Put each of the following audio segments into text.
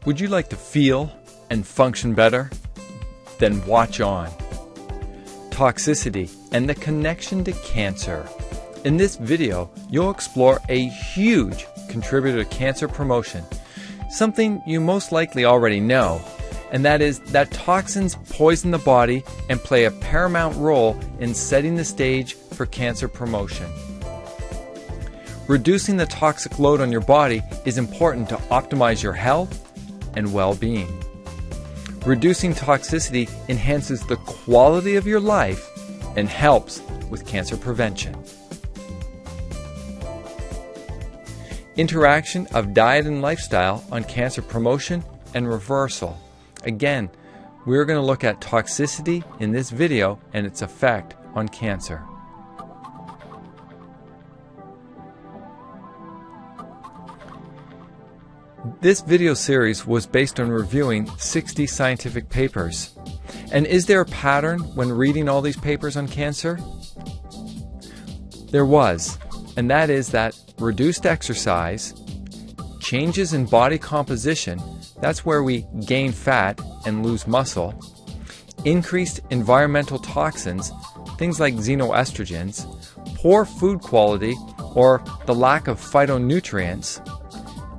Would you like to feel and function better? Then watch on. Toxicity and the connection to cancer. In this video, you'll explore a huge contributor to cancer promotion, something you most likely already know, and that is that toxins poison the body and play a paramount role in setting the stage for cancer promotion. Reducing the toxic load on your body is important to optimize your health and well-being. Reducing toxicity enhances the quality of your life and helps with cancer prevention. Interaction of diet and lifestyle on cancer promotion and reversal. Again, we're going to look at toxicity in this video and its effect on cancer. This video series was based on reviewing 60 scientific papers. And is there a pattern when reading all these papers on cancer? There was, and that is that reduced exercise, changes in body composition, that's where we gain fat and lose muscle, increased environmental toxins, things like xenoestrogens, poor food quality or the lack of phytonutrients,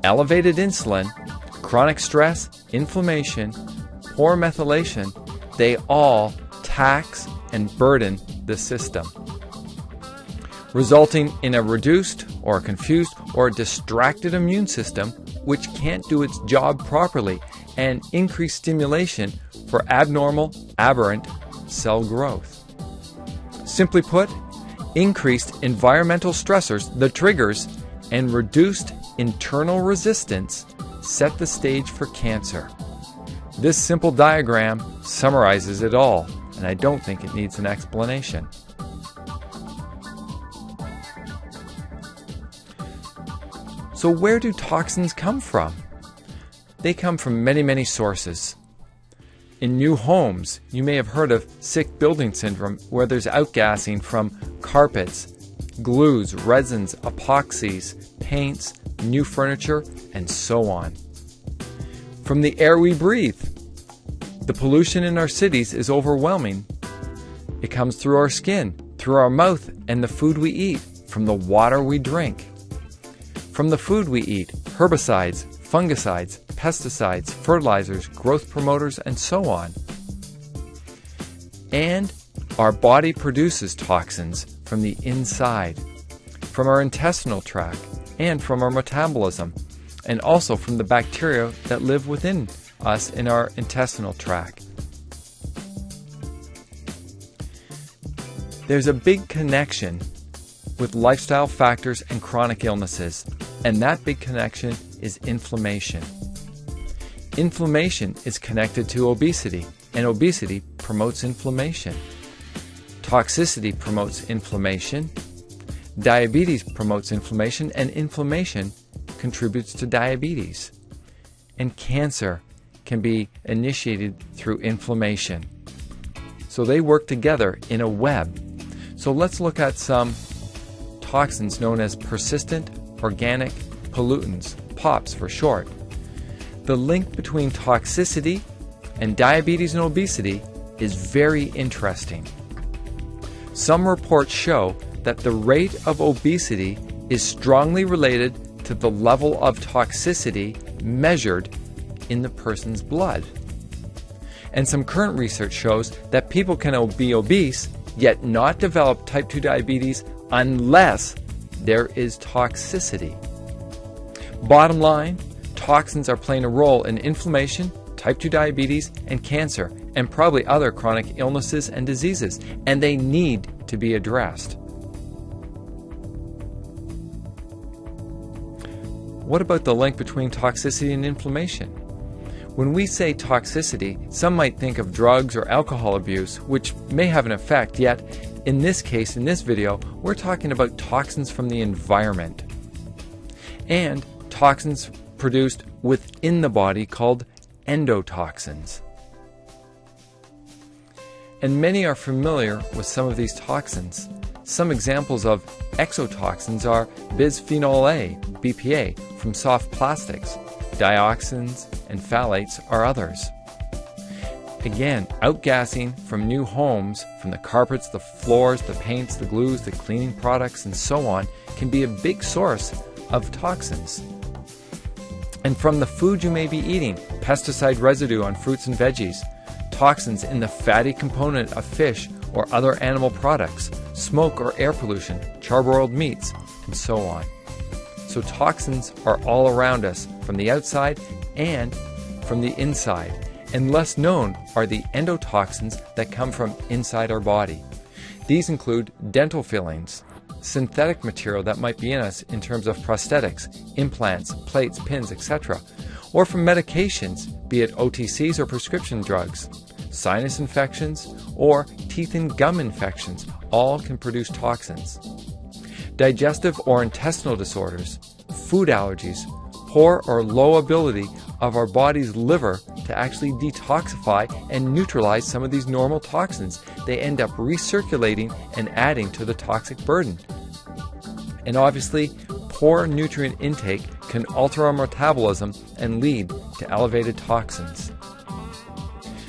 elevated insulin, chronic stress, inflammation, poor methylation, they all tax and burden the system, resulting in a reduced or confused or distracted immune system which can't do its job properly, and increased stimulation for abnormal, aberrant cell growth. Simply put, increased environmental stressors, the triggers, and reduced internal resistance set the stage for cancer. This simple diagram summarizes it all, and I don't think it needs an explanation. So where do toxins come from? They come from many sources. In new homes, you may have heard of sick building syndrome, where there's outgassing from carpets, glues, resins, epoxies, paints, new furniture, and so on. From the air we breathe, the pollution in our cities is overwhelming. It comes through our skin, through our mouth, and the food we eat, from the water we drink. From the food we eat, herbicides, fungicides, pesticides, fertilizers, growth promoters, and so on. And our body produces toxins from the inside, from our intestinal tract, and from our metabolism, and also from the bacteria that live within us in our intestinal tract. There's a big connection with lifestyle factors and chronic illnesses, and that big connection is inflammation. Inflammation is connected to obesity, and obesity promotes inflammation. Toxicity promotes inflammation. Diabetes promotes inflammation, and inflammation contributes to diabetes. And cancer can be initiated through inflammation. So they work together in a web. So let's look at some toxins known as persistent organic pollutants, POPs for short. The link between toxicity and diabetes and obesity is very interesting. Some reports show that the rate of obesity is strongly related to the level of toxicity measured in the person's blood. And some current research shows that people can be obese yet not develop type 2 diabetes unless there is toxicity. Bottom line, toxins are playing a role in inflammation, type 2 diabetes, and cancer, and probably other chronic illnesses and diseases, and they need to be addressed. What about the link between toxicity and inflammation? When we say toxicity, some might think of drugs or alcohol abuse, which may have an effect, yet in this case, in this video, we're talking about toxins from the environment and toxins produced within the body called endotoxins. And many are familiar with some of these toxins. Some examples of exotoxins are bisphenol A, BPA, from soft plastics, dioxins, and phthalates are others. Again, outgassing from new homes, from the carpets, the floors, the paints, the glues, the cleaning products, and so on, can be a big source of toxins. And from the food you may be eating, pesticide residue on fruits and veggies, toxins in the fatty component of fish or other animal products, smoke or air pollution, charbroiled meats, and so on. So toxins are all around us, from the outside and from the inside. And less known are the endotoxins that come from inside our body. These include dental fillings, synthetic material that might be in us in terms of prosthetics, implants, plates, pins, etc., or from medications, be it OTCs or prescription drugs. Sinus infections or teeth and gum infections all can produce toxins. Digestive or intestinal disorders, food allergies, poor or low ability of our body's liver to actually detoxify and neutralize some of these normal toxins. They end up recirculating and adding to the toxic burden. And obviously, poor nutrient intake can alter our metabolism and lead to elevated toxins.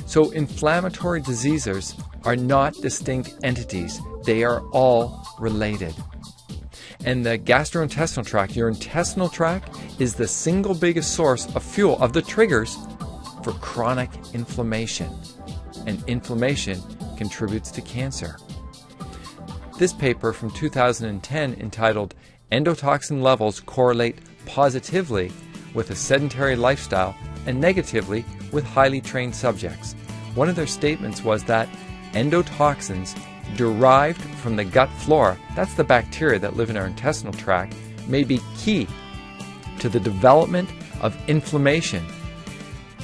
So inflammatory diseases are not distinct entities. They are all related. And the gastrointestinal tract, your intestinal tract, is the single biggest source of fuel, of the triggers for chronic inflammation. And inflammation contributes to cancer. This paper from 2010, entitled "Endotoxin Levels Correlate Positively with a Sedentary Lifestyle and Negatively with Highly Trained Subjects." One of their statements was that endotoxins derived from the gut flora, that's the bacteria that live in our intestinal tract, may be key to the development of inflammation,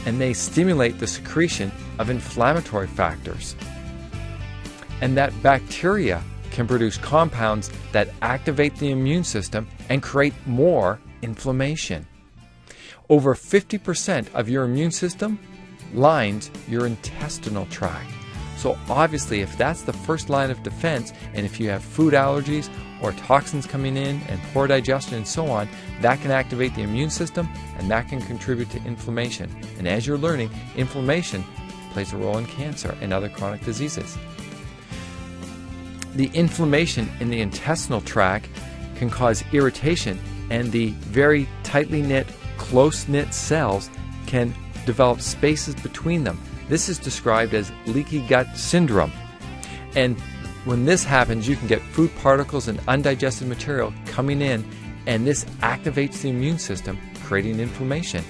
and they stimulate the secretion of inflammatory factors. And that bacteria can produce compounds that activate the immune system and create more inflammation. Over 50% of your immune system lines your intestinal tract. So obviously, if that's the first line of defense, and if you have food allergies or toxins coming in and poor digestion and so on, that can activate the immune system and that can contribute to inflammation. And as you're learning, inflammation plays a role in cancer and other chronic diseases. The inflammation in the intestinal tract can cause irritation, and the very tightly knit, close-knit cells can develop spaces between them. This is described as leaky gut syndrome. And when this happens, you can get food particles and undigested material coming in, and this activates the immune system, creating inflammation.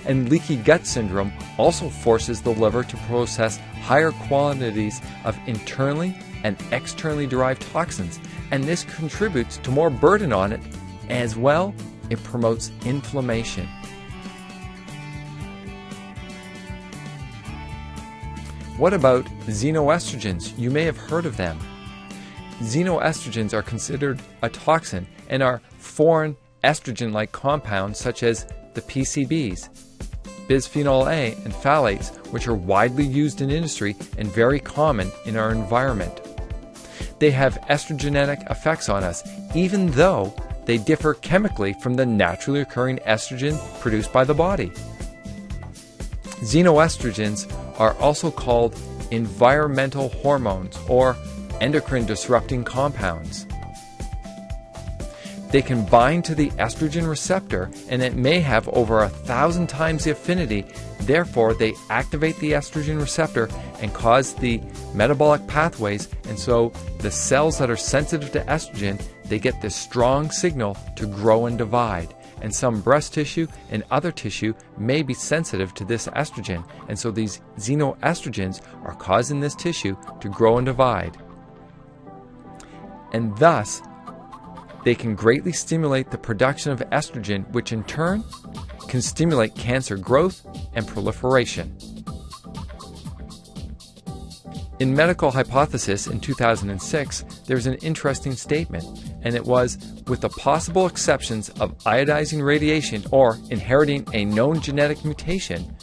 And leaky gut syndrome also forces the liver to process higher quantities of internally and externally derived toxins, and this contributes to more burden on it. As well, it promotes inflammation. What about xenoestrogens? You may have heard of them. Xenoestrogens are considered a toxin and are foreign estrogen-like compounds such as the PCBs, bisphenol A, and phthalates, which are widely used in industry and very common in our environment. They have estrogenic effects on us, even though they differ chemically from the naturally occurring estrogen produced by the body. Xenoestrogens are also called environmental hormones or endocrine disrupting compounds. They can bind to the estrogen receptor, and it may have over 1,000 times the affinity. Therefore, they activate the estrogen receptor and cause the metabolic pathways, and so the cells that are sensitive to estrogen, they get this strong signal to grow and divide. And some breast tissue and other tissue may be sensitive to this estrogen, and so these xenoestrogens are causing this tissue to grow and divide. And thus, they can greatly stimulate the production of estrogen, which in turn can stimulate cancer growth and proliferation. In Medical Hypothesis in 2006, there's an interesting statement, and it was, with the possible exceptions of iodizing radiation or inheriting a known genetic mutation,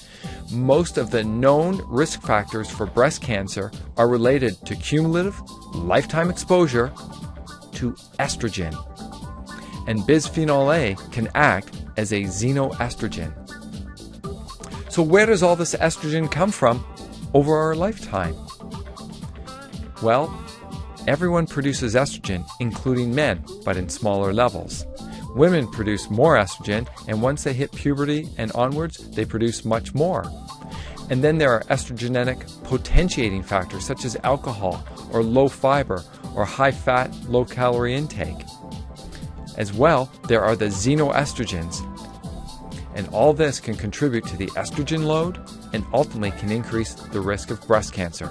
most of the known risk factors for breast cancer are related to cumulative lifetime exposure to estrogen. And bisphenol A can act as a xenoestrogen. So where does all this estrogen come from over our lifetime? Well, everyone produces estrogen, including men, but in smaller levels. Women produce more estrogen, and once they hit puberty and onwards, they produce much more. And then there are estrogenic potentiating factors such as alcohol or low fiber or high fat, low calorie intake. As well, there are the xenoestrogens. And all this can contribute to the estrogen load and ultimately can increase the risk of breast cancer.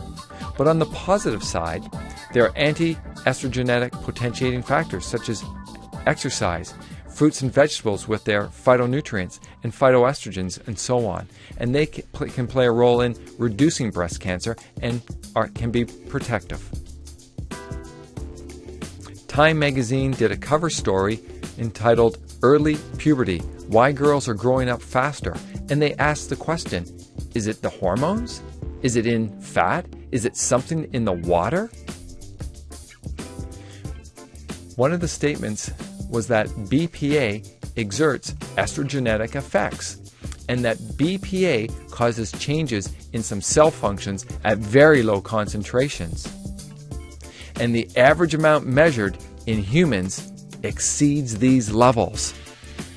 But on the positive side, there are anti-estrogenic potentiating factors such as exercise, fruits and vegetables with their phytonutrients and phytoestrogens and so on. And they can play a role in reducing breast cancer and can be protective. Time magazine did a cover story entitled Early Puberty, Why Girls Are Growing Up Faster. And they asked the question, is it the hormones? Is it in fat? Is it something in the water? One of the statements was that BPA exerts estrogenic effects, and that BPA causes changes in some cell functions at very low concentrations. And the average amount measured in humans exceeds these levels,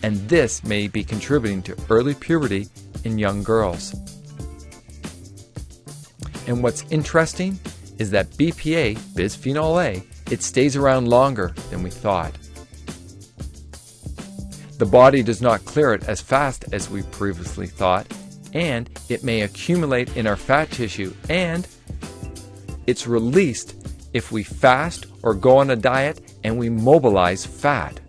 and this may be contributing to early puberty in young girls. And what's interesting is that BPA, bisphenol A, it stays around longer than we thought. The body does not clear it as fast as we previously thought, and it may accumulate in our fat tissue, and it's released if we fast or go on a diet and we mobilize fat.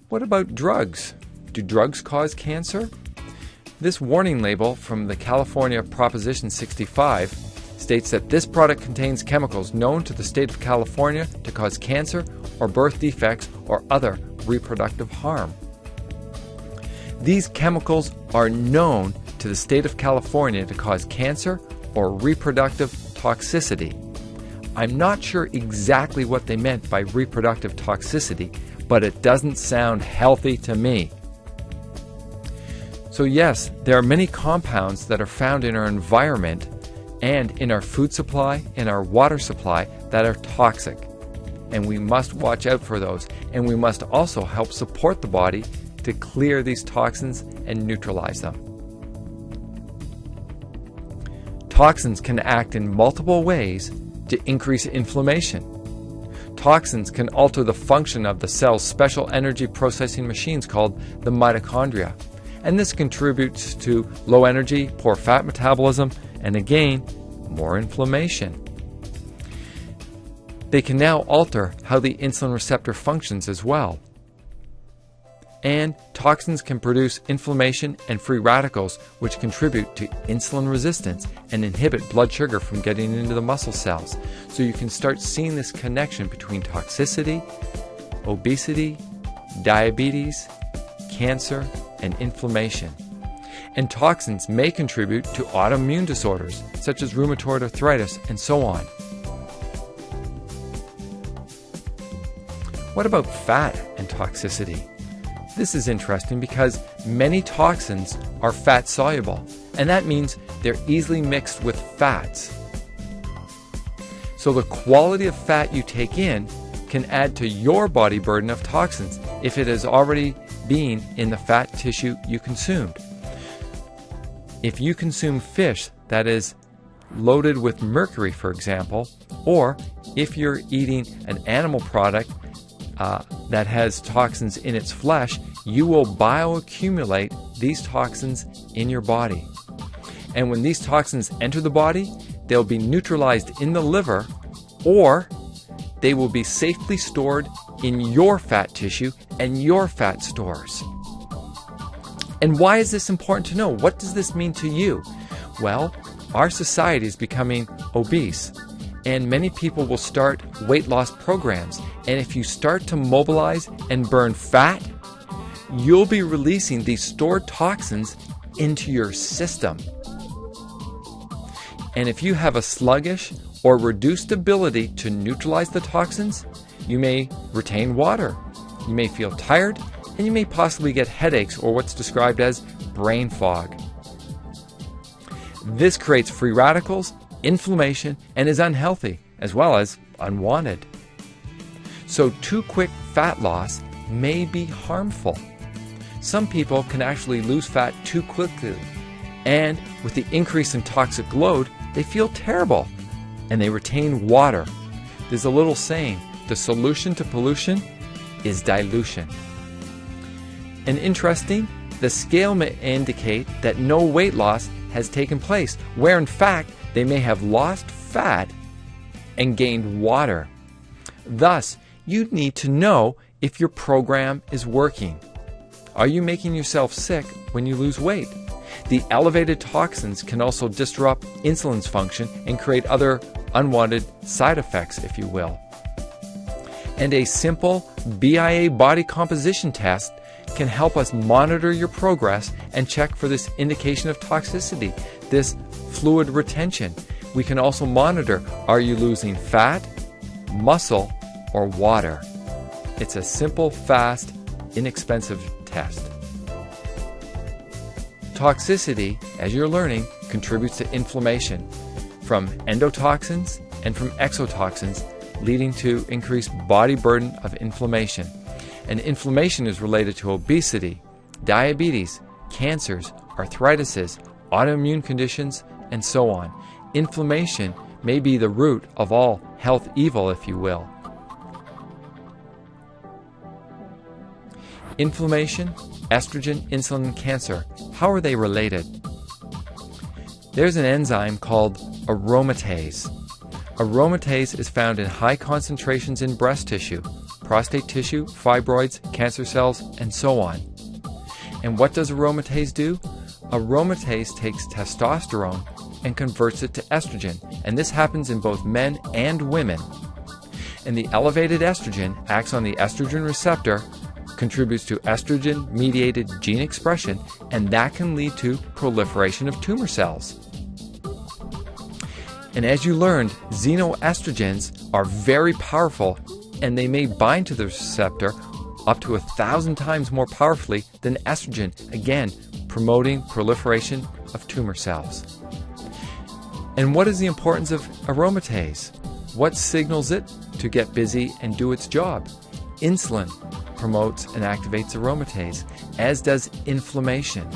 What about drugs? Do drugs cause cancer? This warning label from the California Proposition 65 states that this product contains chemicals known to the state of California to cause cancer or birth defects or other reproductive harm. These chemicals are known to the state of California to cause cancer or reproductive toxicity. I'm not sure exactly what they meant by reproductive toxicity, but it doesn't sound healthy to me. So yes, there are many compounds that are found in our environment and in our food supply and our water supply that are toxic. And we must watch out for those. And we must also help support the body to clear these toxins and neutralize them. Toxins can act in multiple ways to increase inflammation. Toxins can alter the function of the cell's special energy processing machines called the mitochondria. And this contributes to low energy, poor fat metabolism, and again, more inflammation. They can now alter how the insulin receptor functions as well. And toxins can produce inflammation and free radicals, which contribute to insulin resistance and inhibit blood sugar from getting into the muscle cells. So you can start seeing this connection between toxicity, obesity, diabetes, cancer, and inflammation. And toxins may contribute to autoimmune disorders, such as rheumatoid arthritis and so on. What about fat and toxicity? This is interesting because many toxins are fat soluble, and that means they're easily mixed with fats. So the quality of fat you take in can add to your body burden of toxins if it has already been in the fat tissue you consumed. If you consume fish that is loaded with mercury, for example, or if you're eating an animal product that has toxins in its flesh, you will bioaccumulate these toxins in your body. And when these toxins enter the body, they'll be neutralized in the liver, or they will be safely stored in your fat tissue and your fat stores. And why is this important to know? What does this mean to you? Well, our society is becoming obese, and many people will start weight loss programs. And if you start to mobilize and burn fat, you'll be releasing these stored toxins into your system. And if you have a sluggish or reduced ability to neutralize the toxins, you may retain water. You may feel tired and you may possibly get headaches or what's described as brain fog. This creates free radicals, inflammation, and is unhealthy, as well as unwanted. So too quick fat loss may be harmful. Some people can actually lose fat too quickly, and with the increase in toxic load, they feel terrible, and they retain water. There's a little saying, the solution to pollution is dilution. And interesting, the scale may indicate that no weight loss has taken place, where in fact they may have lost fat and gained water. Thus, you need to know if your program is working. Are you making yourself sick when you lose weight? The elevated toxins can also disrupt insulin's function and create other unwanted side effects, if you will. And a simple BIA body composition test can help us monitor your progress and check for this indication of toxicity, this fluid retention. We can also monitor, are you losing fat, muscle, or water? It's a simple, fast, inexpensive test. Toxicity, as you're learning, contributes to inflammation from endotoxins and from exotoxins, leading to increased body burden of inflammation. And inflammation is related to obesity, diabetes, cancers, arthritises, autoimmune conditions, and so on. Inflammation may be the root of all health evil, if you will. Inflammation, estrogen, insulin, and cancer. How are they related? There's an enzyme called aromatase. Aromatase is found in high concentrations in breast tissue, prostate tissue, fibroids, cancer cells, and so on. And what does aromatase do? Aromatase takes testosterone and converts it to estrogen, and this happens in both men and women. And the elevated estrogen acts on the estrogen receptor, contributes to estrogen-mediated gene expression, and that can lead to proliferation of tumor cells. And as you learned, xenoestrogens are very powerful, and they may bind to the receptor up to 1,000 times more powerfully than estrogen, again, promoting proliferation of tumor cells. And what is the importance of aromatase? What signals it to get busy and do its job? Insulin promotes and activates aromatase, as does inflammation.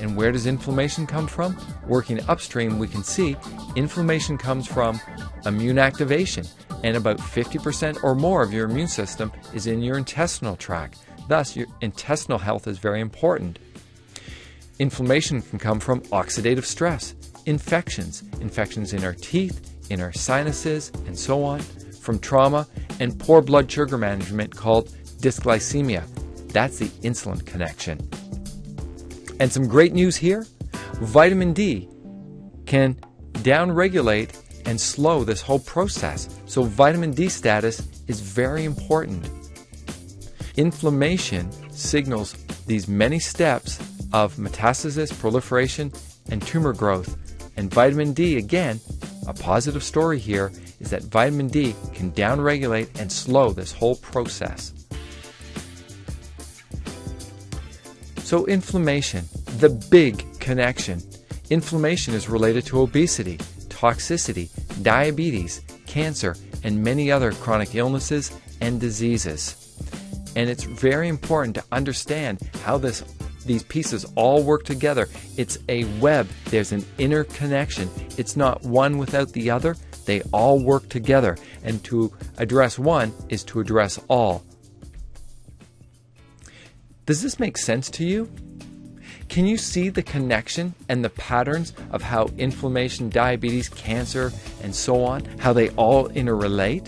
And where does inflammation come from? Working upstream, we can see inflammation comes from immune activation, and about 50% or more of your immune system is in your intestinal tract. Thus, your intestinal health is very important. Inflammation can come from oxidative stress, infections in our teeth, in our sinuses, and so on, from trauma, and poor blood sugar management called dysglycemia. That's the insulin connection. And some great news here, vitamin D can downregulate and slow this whole process. So vitamin D status is very important. Inflammation signals these many steps of metastasis, proliferation, and tumor growth. And vitamin D, again, a positive story here is that vitamin D can downregulate and slow this whole process. So inflammation, the big connection. Inflammation is related to obesity, toxicity, diabetes, cancer, and many other chronic illnesses and diseases. And it's very important to understand how these pieces all work together. It's a web. There's an interconnection. It's not one without the other. They all work together. And to address one is to address all. Does this make sense to you? Can you see the connection and the patterns of how inflammation, diabetes, cancer, and so on, how they all interrelate?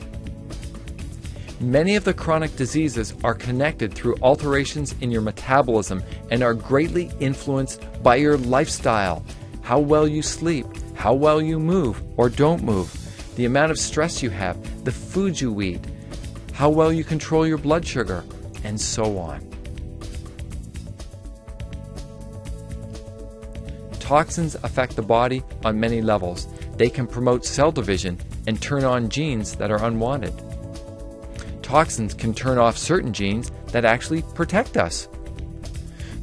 Many of the chronic diseases are connected through alterations in your metabolism and are greatly influenced by your lifestyle, how well you sleep, how well you move or don't move, the amount of stress you have, the foods you eat, how well you control your blood sugar, and so on. Toxins affect the body on many levels. They can promote cell division and turn on genes that are unwanted. Toxins can turn off certain genes that actually protect us.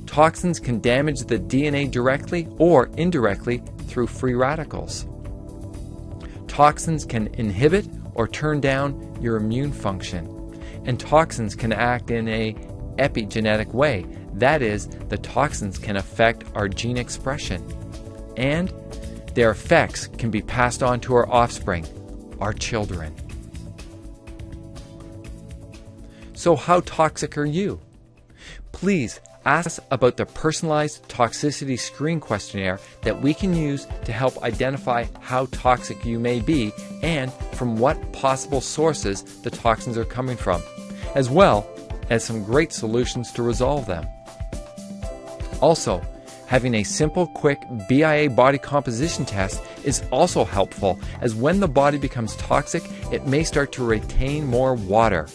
Toxins can damage the DNA directly or indirectly through free radicals. Toxins can inhibit or turn down your immune function. And toxins can act in a epigenetic way. That is, the toxins can affect our gene expression. And their effects can be passed on to our offspring, our children. So how toxic are you? Please ask us about the personalized toxicity screen questionnaire that we can use to help identify how toxic you may be and from what possible sources the toxins are coming from, as well as some great solutions to resolve them. Also, having a simple, quick BIA body composition test is also helpful, as when the body becomes toxic, it may start to retain more water.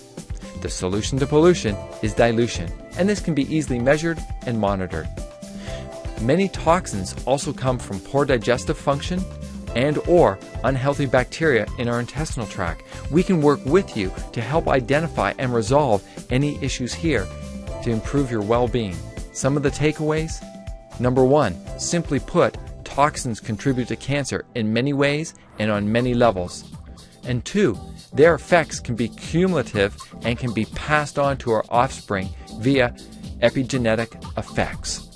The solution to pollution is dilution, and this can be easily measured and monitored. Many toxins also come from poor digestive function and/or unhealthy bacteria in our intestinal tract. We can work with you to help identify and resolve any issues here to improve your well-being. Some of the takeaways? Number 1, simply put, toxins contribute to cancer in many ways and on many levels. And 2, their effects can be cumulative and can be passed on to our offspring via epigenetic effects.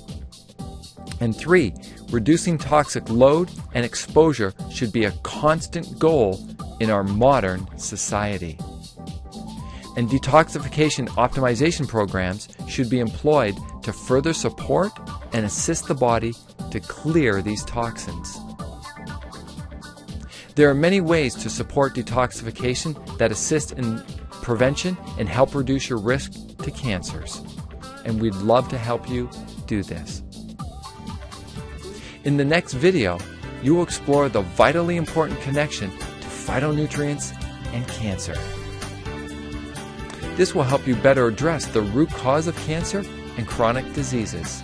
And 3, reducing toxic load and exposure should be a constant goal in our modern society. And detoxification optimization programs should be employed to further support and assist the body to clear these toxins. There are many ways to support detoxification that assist in prevention and help reduce your risk to cancers. And we'd love to help you do this. In the next video, you will explore the vitally important connection to phytonutrients and cancer. This will help you better address the root cause of cancer and chronic diseases.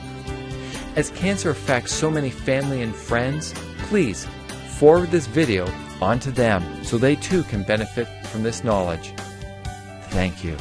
As cancer affects so many family and friends, please forward this video onto them so they too can benefit from this knowledge. Thank you.